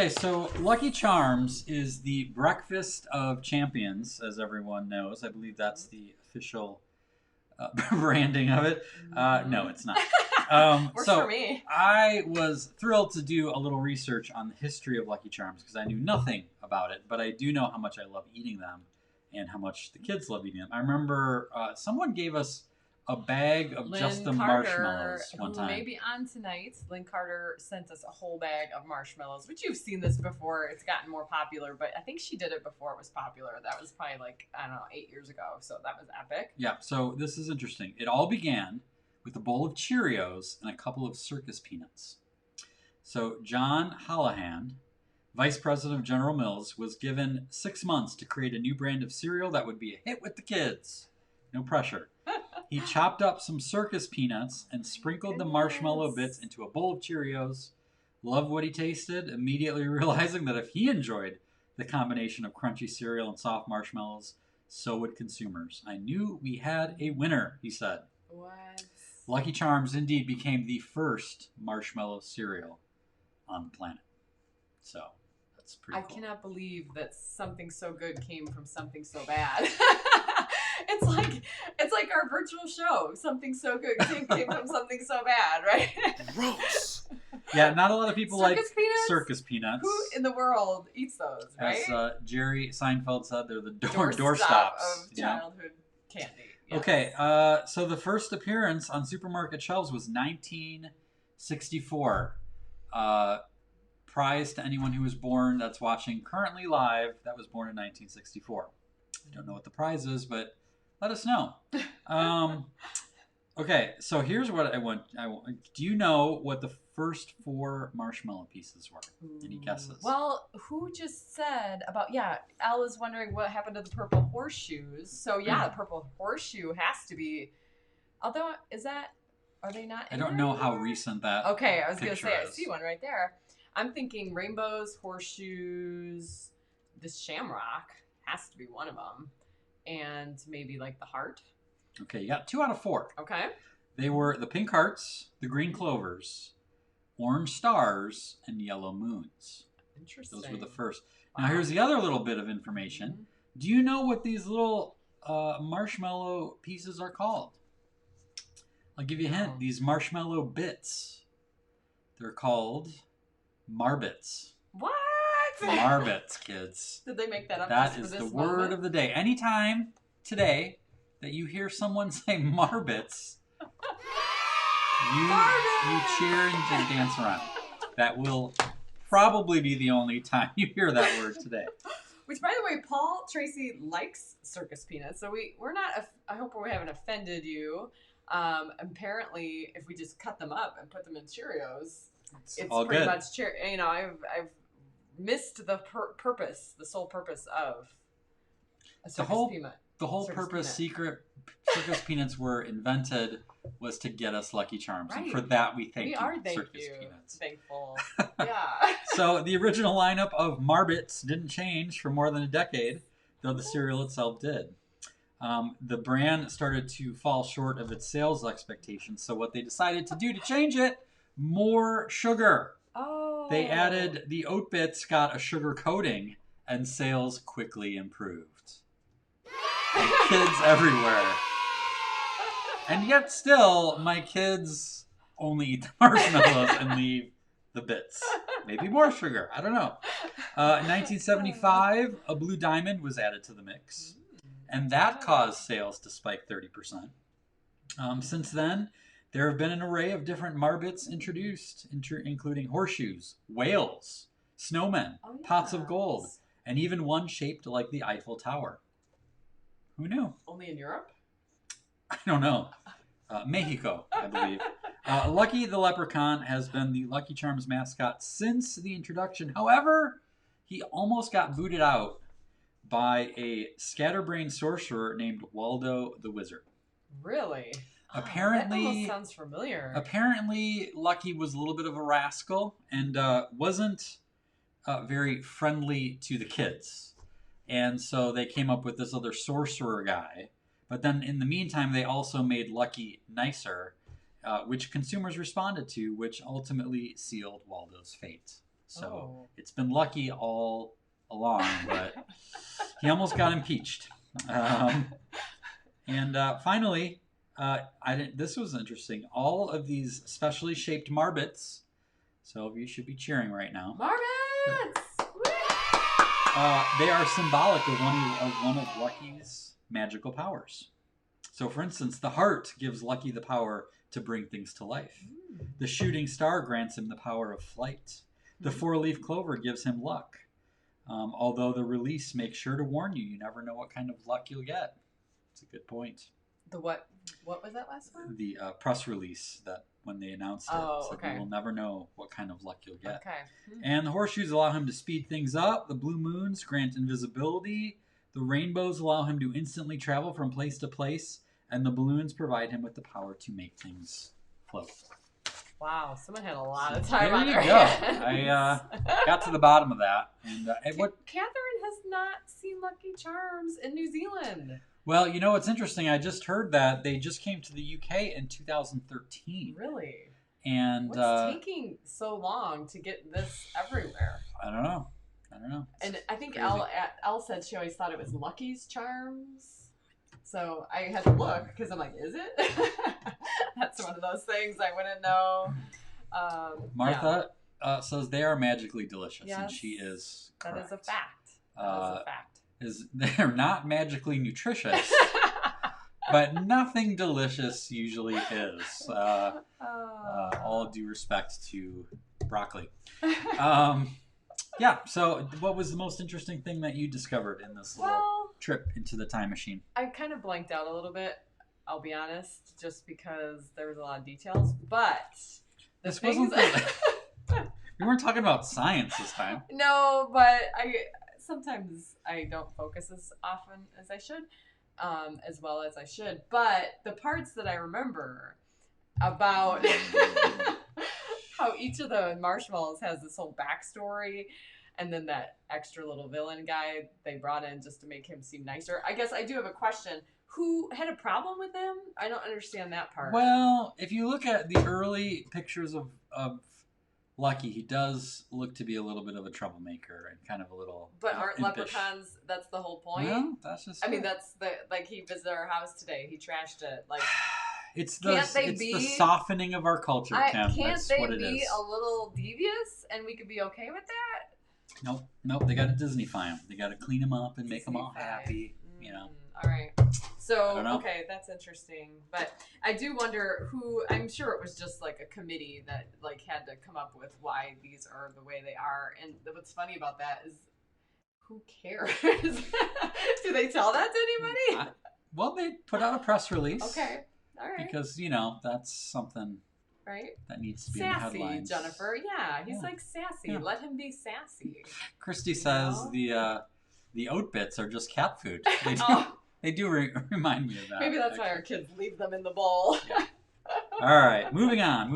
Okay, so Lucky Charms is the breakfast of champions, as everyone knows. I believe that's the official branding of it. No, it's not. Works for me. I was thrilled to do a little research on the history of Lucky Charms because I knew nothing about it, but I do know how much I love eating them and how much the kids love eating them. I remember someone gave us a bag of Lynn just the Carter, marshmallows one who time. may be on tonight. Lynn Carter sent us a whole bag of marshmallows, which you've seen this before. It's gotten more popular, but I think she did it before it was popular. That was probably like, I don't know, 8 years ago. So that was epic. Yeah, so this is interesting. It all began with a bowl of Cheerios and a couple of circus peanuts. So John Hallahan, vice president of General Mills, was given 6 months to create a new brand of cereal that would be a hit with the kids. No pressure. He chopped up some circus peanuts and sprinkled the marshmallow bits into a bowl of Cheerios. Loved what he tasted, immediately realizing that if he enjoyed the combination of crunchy cereal and soft marshmallows, so would consumers. I knew we had a winner, he said. What? Lucky Charms indeed became the first marshmallow cereal on the planet. So that's pretty cool. I cannot believe that something so good came from something so bad. It's like our virtual show. Something so good came from something so bad, right? Gross. Yeah, not a lot of people like circus peanuts. Who in the world eats those, right? As Jerry Seinfeld said, they're the doorstops of childhood candy. Yes. Okay, so the first appearance on supermarket shelves was 1964. Prize to anyone who was born that's watching currently live that was born in 1964. I don't know what the prize is, but let us know. Okay, so here's what I want. Do you know what the first 4 marshmallow pieces were? Any guesses? Well, who just said about, Al was wondering what happened to the purple horseshoes. So, the purple horseshoe has to be, although, are they not in I don't know how recent that Okay, I was going to say, is. I see one right there. I'm thinking rainbows, horseshoes, the shamrock has to be one of them. And maybe like the heart. Okay, you got 2 out of 4. Okay. They were the pink hearts, the green clovers, orange stars, and yellow moons. Interesting. Those were the first. Wow. Now here's the other little bit of information. Mm-hmm. Do you know what these little marshmallow pieces are called? I'll give you a hint. These marshmallow bits. They're called marbits. What? Marbits, kids. Did they make that up? That is the word of the day. Anytime today that you hear someone say marbits, you cheer and dance around. That will probably be the only time you hear that word today. Which, by the way, Paul Tracy likes circus peanuts, so we're not. I hope we haven't offended you. Apparently, if we just cut them up and put them in Cheerios, it's all pretty good. Much I've missed the purpose, the sole purpose of a circus peanut. The whole purpose secret circus peanuts were invented was to get us Lucky Charms. Right. And for that, we thank you, circus peanuts. Thankful. Yeah. So the original lineup of Marbits didn't change for more than a decade, though the cereal itself did. The brand started to fall short of its sales expectations. So what they decided to do to change it, more sugar. Oh. They added the oat bits, got a sugar coating, and sales quickly improved. And kids everywhere. And yet still, my kids only eat the marshmallows and leave the bits. Maybe more sugar. I don't know. In 1975, a blue diamond was added to the mix. And that caused sales to spike 30%. Since then, there have been an array of different marbits introduced, including horseshoes, whales, snowmen, pots of gold, and even one shaped like the Eiffel Tower. Who knew? Only in Europe? I don't know. Mexico, I believe. Lucky the Leprechaun has been the Lucky Charms mascot since the introduction. However, he almost got booted out by a scatterbrained sorcerer named Waldo the Wizard. Really? Apparently, that almost sounds familiar. Apparently, Lucky was a little bit of a rascal and wasn't very friendly to the kids. And so they came up with this other sorcerer guy. But then in the meantime, they also made Lucky nicer, which consumers responded to, which ultimately sealed Waldo's fate. So it's been lucky all along, but he almost got impeached. Finally, this was interesting. All of these specially shaped marbits, so you should be cheering right now. Marbits! They are symbolic of one of Lucky's magical powers. So, for instance, the heart gives Lucky the power to bring things to life. The shooting star grants him the power of flight. The four-leaf clover gives him luck. Although the release makes sure to warn you, you never know what kind of luck you'll get. It's a good point. The what? What was that last one? The press release that when they announced it, said you will never know what kind of luck you'll get. Okay. And the horseshoes allow him to speed things up. The blue moons grant invisibility. The rainbows allow him to instantly travel from place to place. And the balloons provide him with the power to make things float. Wow, someone had a lot of time on their hands. I hands. got to the bottom of that. And Catherine has not seen Lucky Charms in New Zealand. Well, you know, it's interesting. I just heard that they just came to the UK in 2013. Really? And what's taking so long to get this everywhere? I don't know. And I think Elle said she always thought it was Lucky's Charms. So I had to look because I'm like, is it? That's one of those things I wouldn't know. Martha says they are magically delicious, yes, and she is correct. That is a fact. That is a fact. They're not magically nutritious, but nothing delicious usually is. All due respect to broccoli. Yeah, so what was the most interesting thing that you discovered in this little trip into the time machine? I kind of blanked out a little bit, I'll be honest, just because there was a lot of details. But this wasn't we weren't talking about science this time. No, but sometimes I don't focus as often as I should, as well as I should. But the parts that I remember about how each of the marshmallows has this whole backstory, and then that extra little villain guy they brought in just to make him seem nicer. I guess I do have a question. Who had a problem with him? I don't understand that part. Well, if you look at the early pictures of Lucky, he does look to be a little bit of a troublemaker and kind of a little. But aren't impish. Leprechauns? That's the whole point. Well, that's just. I mean, that's he visited our house today. He trashed it. Like, it's the softening of our culture, Kim. Can't that's they what it be is. a little devious and we could be okay with that? Nope. They got to Disney-fy him. They got to clean him up and make them all happy. You know. All right. So, okay, that's interesting. But I do wonder who, I'm sure it was just like a committee that like had to come up with why these are the way they are. And what's funny about that is who cares? Do they tell that to anybody? Well, they put out a press release. Okay. All right. Because, that's something that needs to be in the headlines. Sassy, Jennifer. Yeah, he's like sassy. Yeah. Let him be sassy. Christy says the oat bits are just cat food. They do remind me of that. Maybe that's why our kids leave them in the bowl. Yeah. All right, moving on.